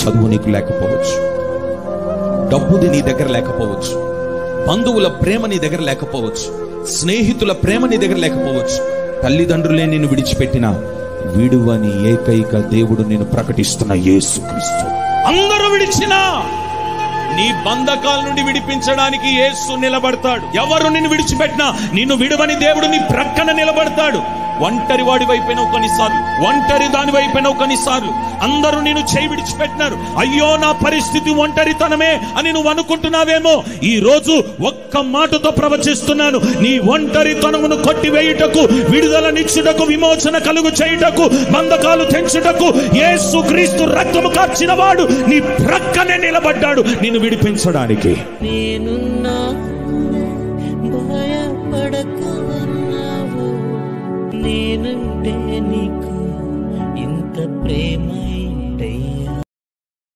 చదువు నీకు లేకపోవచ్చు, డబ్బుది నీ దగ్గర లేకపోవచ్చు, బంధువుల ప్రేమ నీ దగ్గర లేకపోవచ్చు, స్నేహితుల ప్రేమ నీ దగ్గర లేకపోవచ్చు, తల్లిదండ్రులే నిన్ను విడిచిపెట్టిన విడువని ఏకైక దేవుడు నేను ప్రకటిస్తున్న యేసుక్రీస్తు. అందరూ విడిచినా నీ బంధకాల నుండి విడిపించడానికి యేసు నిలబడతాడు. ఎవరు నిన్ను విడిచిపెట్టినా నిన్ను విడువని దేవుడు నీ ప్రక్కన నిలబడతాడు. ఒంటరి వాడి వైపోయినావు కొన్నిసార్లు, ఒంటరి దాని వైపోయినావు కొన్నిసార్లు. అందరూ నేను చేయి విడిచిపెట్టినారు, అయ్యో నా పరిస్థితి ఒంటరితనమే అని నువ్వు అనుకుంటున్నావేమో. ఈ రోజు ఒక్క మాటతో ప్రవచిస్తున్నాను, నీ ఒంటరితనమును కొట్టివేయుటకు, విడుదలనిచ్చుటకు, విమోచన కలుగు చేయుటకు, బంధకాలు తెంచుటకు యేసుక్రీస్తు రక్తము కార్చిన వాడు నీ ప్రక్కనే నిలబడ్డాడు నిన్ను విడిపించడానికి. నేనంటే నీకు ఇంత ప్రేమ